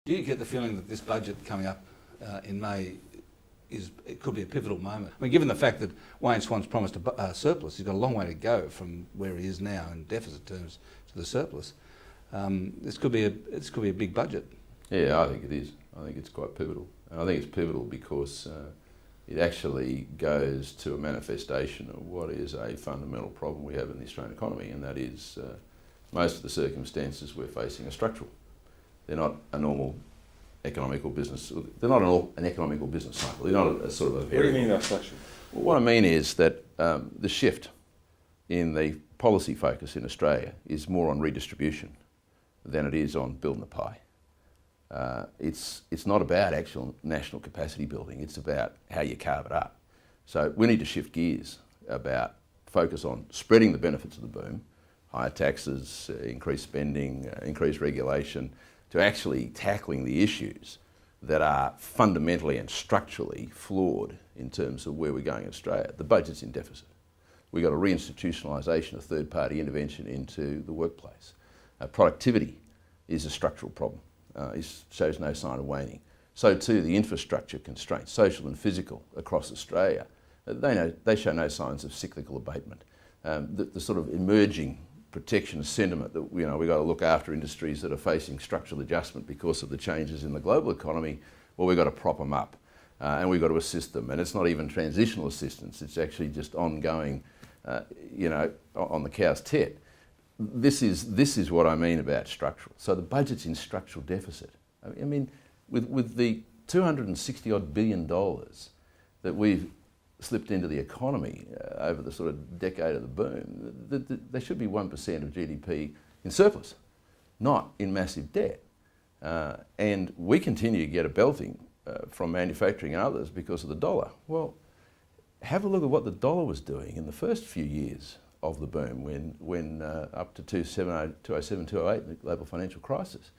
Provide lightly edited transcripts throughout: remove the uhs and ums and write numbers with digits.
Do you get the feeling that this budget coming up in May it could be a pivotal moment? I mean, given the fact that Wayne Swan's promised a surplus, he's got a long way to go from where he is now in deficit terms to the surplus. This could be a big budget. Yeah, I think it is. I think it's quite pivotal. And I think it's pivotal because it actually goes to a manifestation of what is a fundamental problem we have in the Australian economy, and that is most of the circumstances we're facing are structural. They're not a normal economical business. They're not an economical business cycle. They're not a sort of a variable. What do you mean by structural? Well, what I mean is that the shift in the policy focus in Australia is more on redistribution than it is on building the pie. It's not about actual national capacity building, it's about how you carve it up. So we need to shift gears about focus on spreading the benefits of the boom, higher taxes, increased spending, increased regulation, to actually tackling the issues that are fundamentally and structurally flawed in terms of where we're going in Australia. The budget's in deficit. We've got a reinstitutionalisation of third-party intervention into the workplace. Productivity is a structural problem. It shows no sign of waning. So too the infrastructure constraints, social and physical, across Australia. They show no signs of cyclical abatement. The sort of emerging protectionist sentiment that we've got to look after industries that are facing structural adjustment because of the changes in the global economy, well, we've got to prop them up and we've got to assist them. And it's not even transitional assistance, it's actually just ongoing, on the cow's tit. This is what I mean about structural. So the budget's in structural deficit. I mean, with the $260-odd billion that we've slipped into the economy over the sort of decade of the boom, they should be 1% of GDP in surplus, not in massive debt. And we continue to get a belting from manufacturing and others because of the dollar. Well, have a look at what the dollar was doing in the first few years of the boom when up to 2007, 2008, the global financial crisis,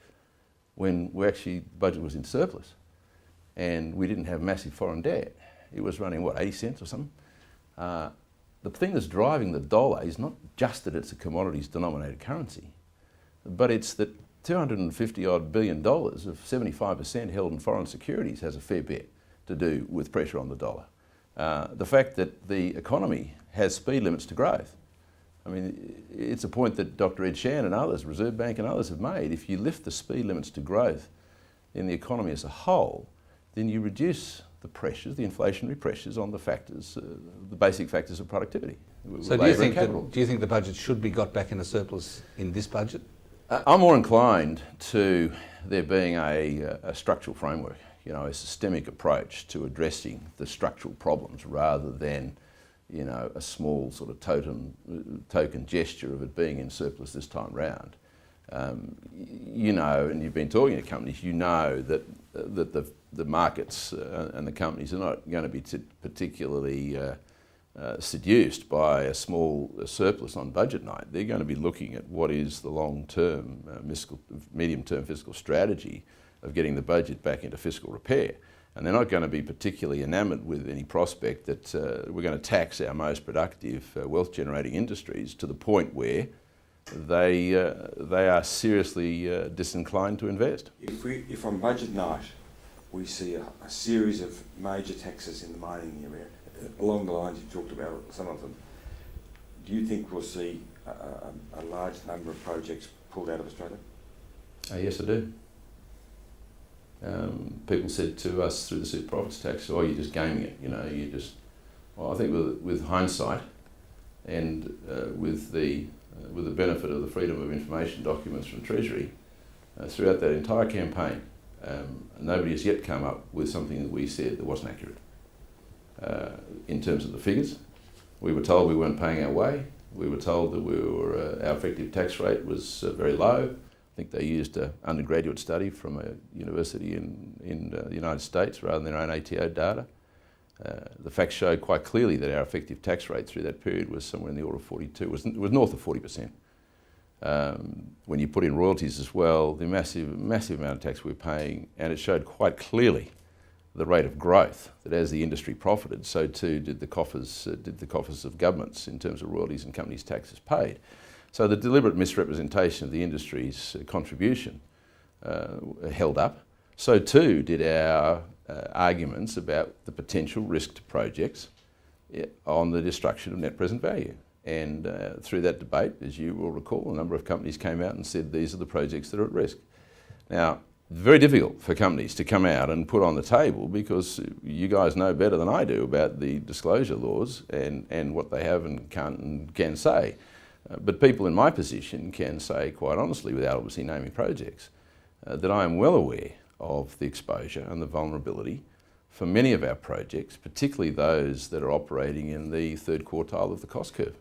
when the budget was in surplus and we didn't have massive foreign debt. It was running, 80 cents or something? The thing that's driving the dollar is not just that it's a commodities denominated currency, but it's that $250-odd billion of 75% held in foreign securities has a fair bit to do with pressure on the dollar. The fact that the economy has speed limits to growth. I mean, it's a point that Dr. Ed Shan and others, Reserve Bank and others have made. If you lift the speed limits to growth in the economy as a whole, then you reduce the pressures, the inflationary pressures on the factors, the basic factors of productivity. So do you think the budget should be got back into surplus in this budget? I'm more inclined to there being a structural framework, a systemic approach to addressing the structural problems rather than, a small sort of token gesture of it being in surplus this time round. And you've been talking to companies, that the markets and the companies are not going to be particularly seduced by a small surplus on budget night. They're going to be looking at what is the long-term, medium-term fiscal strategy of getting the budget back into fiscal repair. And they're not going to be particularly enamoured with any prospect that we're going to tax our most productive wealth-generating industries to the point where they are seriously disinclined to invest. If on budget night we see a series of major taxes in the mining area, along the lines you talked about, some of them, do you think we'll see a large number of projects pulled out of Australia? Yes, I do. People said to us through the super profits tax, you're just gaming it, Well, I think with hindsight and with the benefit of the Freedom of Information documents from Treasury, throughout that entire campaign, nobody has yet come up with something that we said that wasn't accurate. In terms of the figures, we were told we weren't paying our way. We were told that our effective tax rate was very low. I think they used an undergraduate study from a university in the United States rather than their own ATO data. The facts show quite clearly that our effective tax rate through that period was somewhere in the order of 42, was north of 40%. When you put in royalties as well, the massive amount of tax we're paying, and it showed quite clearly the rate of growth, that as the industry profited, so too did the coffers of governments in terms of royalties and companies' taxes paid. So the deliberate misrepresentation of the industry's contribution held up. so too did our arguments about the potential risk to projects on the destruction of net present value. And through that debate, as you will recall, a number of companies came out and said these are the projects that are at risk. Now, it's very difficult for companies to come out and put on the table, because you guys know better than I do about the disclosure laws and what they have and can't and can say. But people in my position can say quite honestly, without obviously naming projects, that I am well aware of the exposure and the vulnerability for many of our projects, particularly those that are operating in the third quartile of the cost curve.